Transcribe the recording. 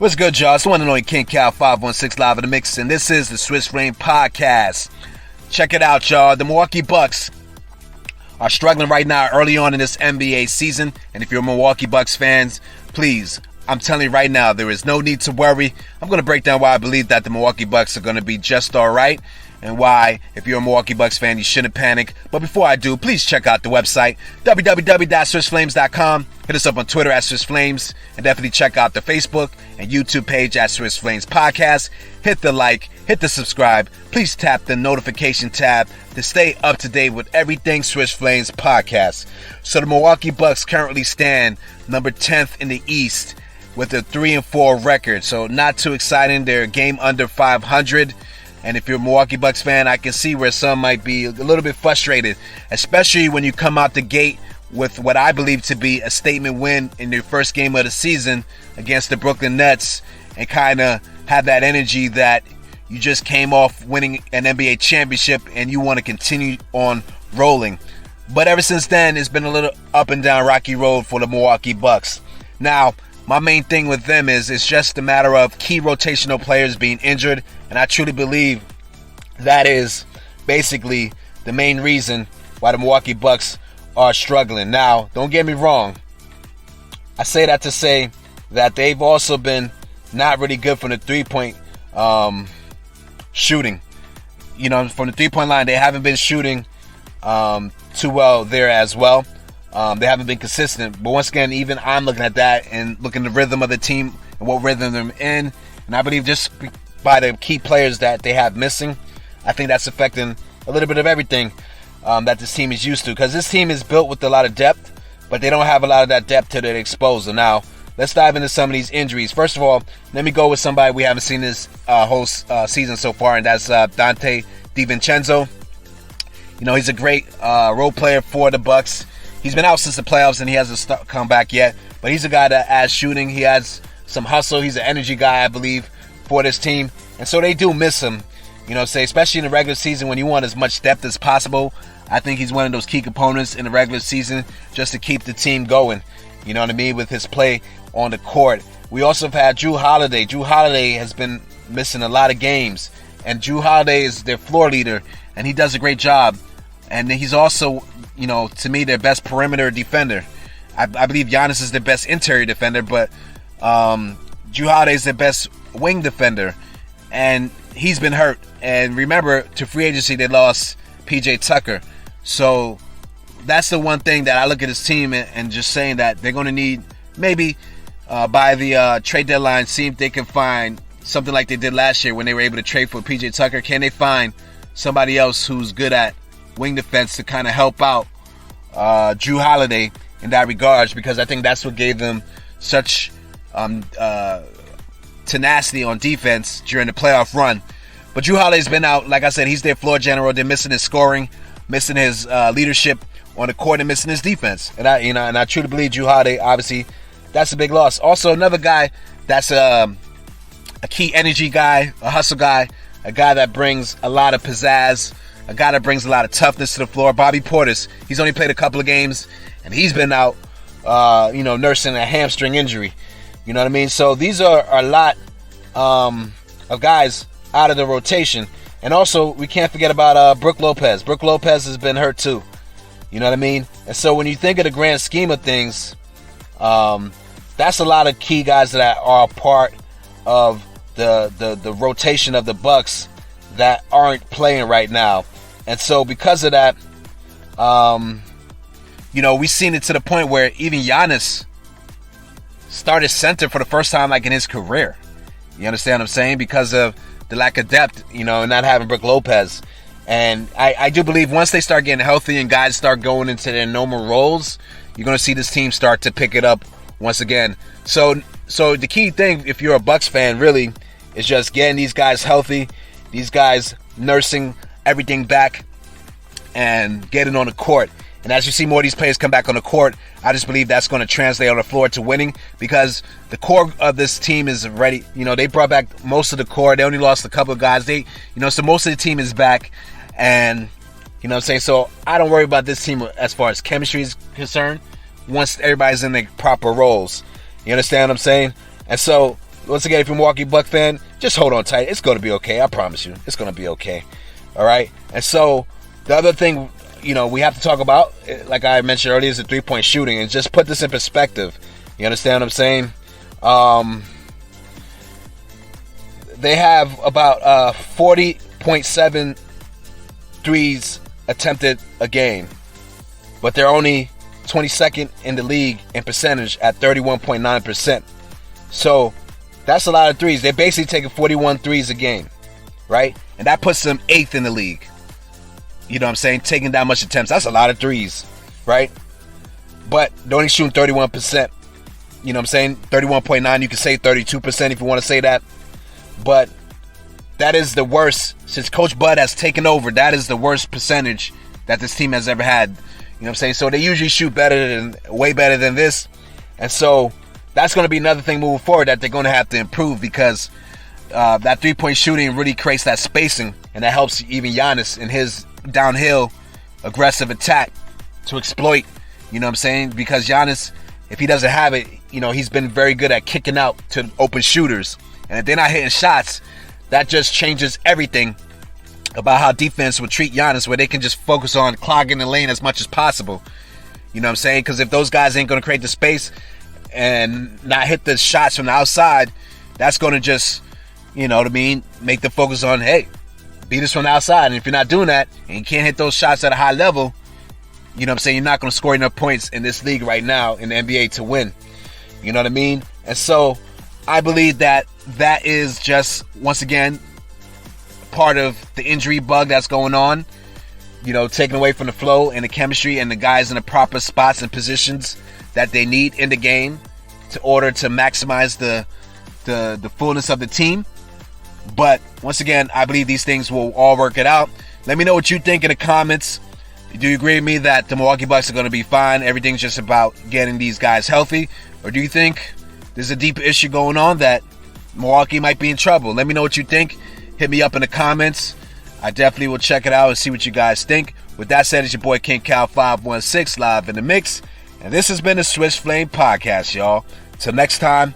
What's good, y'all? It's the one and only King Cal 516 live in the mix, and this is the Swiss Flame Podcast. Check it out, y'all. The Milwaukee Bucks are struggling right now early on in this NBA season, and if you're Milwaukee Bucks fans, please, I'm telling you right now, there is no need to worry. I'm going to break down why I believe that the Milwaukee Bucks are going to be just all right, and why, if you're a Milwaukee Bucks fan, you shouldn't panic. But before I do, please check out the website, www.swissflames.com. Hit us up on Twitter at Swiss Flames, and definitely check out the Facebook and YouTube page at Swiss Flames Podcast. Hit the like, hit the subscribe. Please tap the notification tab to stay up to date with everything Swiss Flames Podcast. So the Milwaukee Bucks currently stand number 10th in the East with a 3-4 record. So not too exciting. They're a game under 500. And if you're a Milwaukee Bucks fan, I can see where some might be a little bit frustrated, especially when you come out the gate with what I believe to be a statement win in your first game of the season against the Brooklyn Nets, and kind of have that energy that you just came off winning an NBA championship and you want to continue on rolling. But ever since then, it's been a little up and down rocky road for the Milwaukee Bucks. Now, my main thing with them is it's just a matter of key rotational players being injured, and I truly believe that is basically the main reason why the Milwaukee Bucks are struggling. Now, don't get me wrong. I say that to say that they've also been not really good from the three-point shooting. You know, from the three-point line, they haven't been shooting too well there as well. They haven't been consistent. But once again, even I'm looking at that and looking at the rhythm of the team and what rhythm they're in. And I believe just by the key players that they have missing, I think that's affecting a little bit of everything that this team is used to. Because this team is built with a lot of depth, but they don't have a lot of that depth to their disposal. Now, let's dive into some of these injuries. First of all, let me go with somebody we haven't seen this whole season so far, and that's Dante Di Vincenzo. You know, he's a great role player for the Bucks. He's been out since the playoffs, and he hasn't come back yet. But he's a guy that adds shooting. He has some hustle. He's an energy guy, I believe, for this team. And so they do miss him, you know, especially in the regular season when you want as much depth as possible. I think he's one of those key components in the regular season just to keep the team going, you know what I mean, with his play on the court. We also have had Jrue Holiday. Jrue Holiday has been missing a lot of games. And Jrue Holiday is their floor leader, and he does a great job. And he's also, you know, to me, their best perimeter defender. I believe Giannis is their best interior defender, but Jrue Holiday is their best wing defender. And he's been hurt. And remember, to free agency, they lost P.J. Tucker. So that's the one thing that I look at this team and just saying that they're going to need maybe by the trade deadline, see if they can find something like they did last year when they were able to trade for P.J. Tucker. Can they find somebody else who's good at wing defense to kind of help out Jrue Holiday in that regards, because I think that's what gave them such tenacity on defense during the playoff run. But Jrue Holiday's been out. Like I said, he's their floor general. They're missing his scoring, missing his leadership on the court, and missing his defense. And I truly believe Jrue Holiday, obviously, that's a big loss. Also, another guy that's a key energy guy, a hustle guy, a guy that brings a lot of pizzazz, a guy that brings a lot of toughness to the floor, Bobby Portis. He's only played a couple of games, and he's been out, nursing a hamstring injury. You know what I mean? So these are a lot of guys out of the rotation. And also, we can't forget about Brook Lopez. Brook Lopez has been hurt too. You know what I mean? And so when you think of the grand scheme of things, that's a lot of key guys that are part of the rotation of the Bucks that aren't playing right now. And so because of that, we've seen it to the point where even Giannis started center for the first time like in his career. You understand what I'm saying? Because of the lack of depth, and not having Brook Lopez. And I do believe once they start getting healthy and guys start going into their normal roles, you're going to see this team start to pick it up once again. So the key thing, if you're a Bucks fan, really, is just getting these guys healthy, these guys nursing everything back, and getting on the court. And as you see more of these players come back on the court, I just believe that's going to translate on the floor to winning, because the core of this team is ready. They brought back most of the core. They only lost a couple of guys. So most of the team is back. And, so I don't worry about this team as far as chemistry is concerned once everybody's in their proper roles. You understand what I'm saying? And so once again, if you're a Milwaukee Bucks fan, just hold on tight. It's going to be okay. I promise you. It's going to be okay. All right? And so the other thing, we have to talk about, like I mentioned earlier, is the three-point shooting. And just put this in perspective. You understand what I'm saying? They have about 40.7 threes attempted a game. But they're only 22nd in the league in percentage at 31.9%. So that's a lot of threes. They're basically taking 41 threes a game, right? And that puts them 8th in the league. You know what I'm saying? Taking that much attempts. That's a lot of threes, right? But they're only shooting 31%. You know what I'm saying? 31.9. You can say 32% if you want to say that. But that is the worst. Since Coach Bud has taken over, that is the worst percentage that this team has ever had. You know what I'm saying? So they usually shoot way better than this. And so that's going to be another thing moving forward that they're going to have to improve, because that three-point shooting really creates that spacing, and that helps even Giannis in his downhill aggressive attack to exploit. You know what I'm saying? Because Giannis, if he doesn't have it, he's been very good at kicking out to open shooters. And if they're not hitting shots, that just changes everything about how defense would treat Giannis, where they can just focus on clogging the lane as much as possible. You know what I'm saying? Because if those guys ain't going to create the space and not hit the shots from the outside, that's going to just, make the focus on, hey, beat us from the outside. And if you're not doing that and you can't hit those shots at a high level, you know what I'm saying, you're not going to score enough points in this league right now in the NBA to win. You know what I mean? And so I believe that is just, once again, part of the injury bug that's going on, taken away from the flow and the chemistry and the guys in the proper spots and positions that they need in the game in order to maximize the fullness of the team. But once again, I believe these things will all work it out. Let me know what you think in the comments. Do you agree with me that the Milwaukee Bucks are going to be fine? Everything's just about getting these guys healthy? Or do you think there's a deeper issue going on that Milwaukee might be in trouble? Let me know what you think. Hit me up in the comments. I definitely will check it out and see what you guys think. With that said, it's your boy King Cal 516 live in the mix. And this has been the Switch Flame Podcast, y'all. Till next time,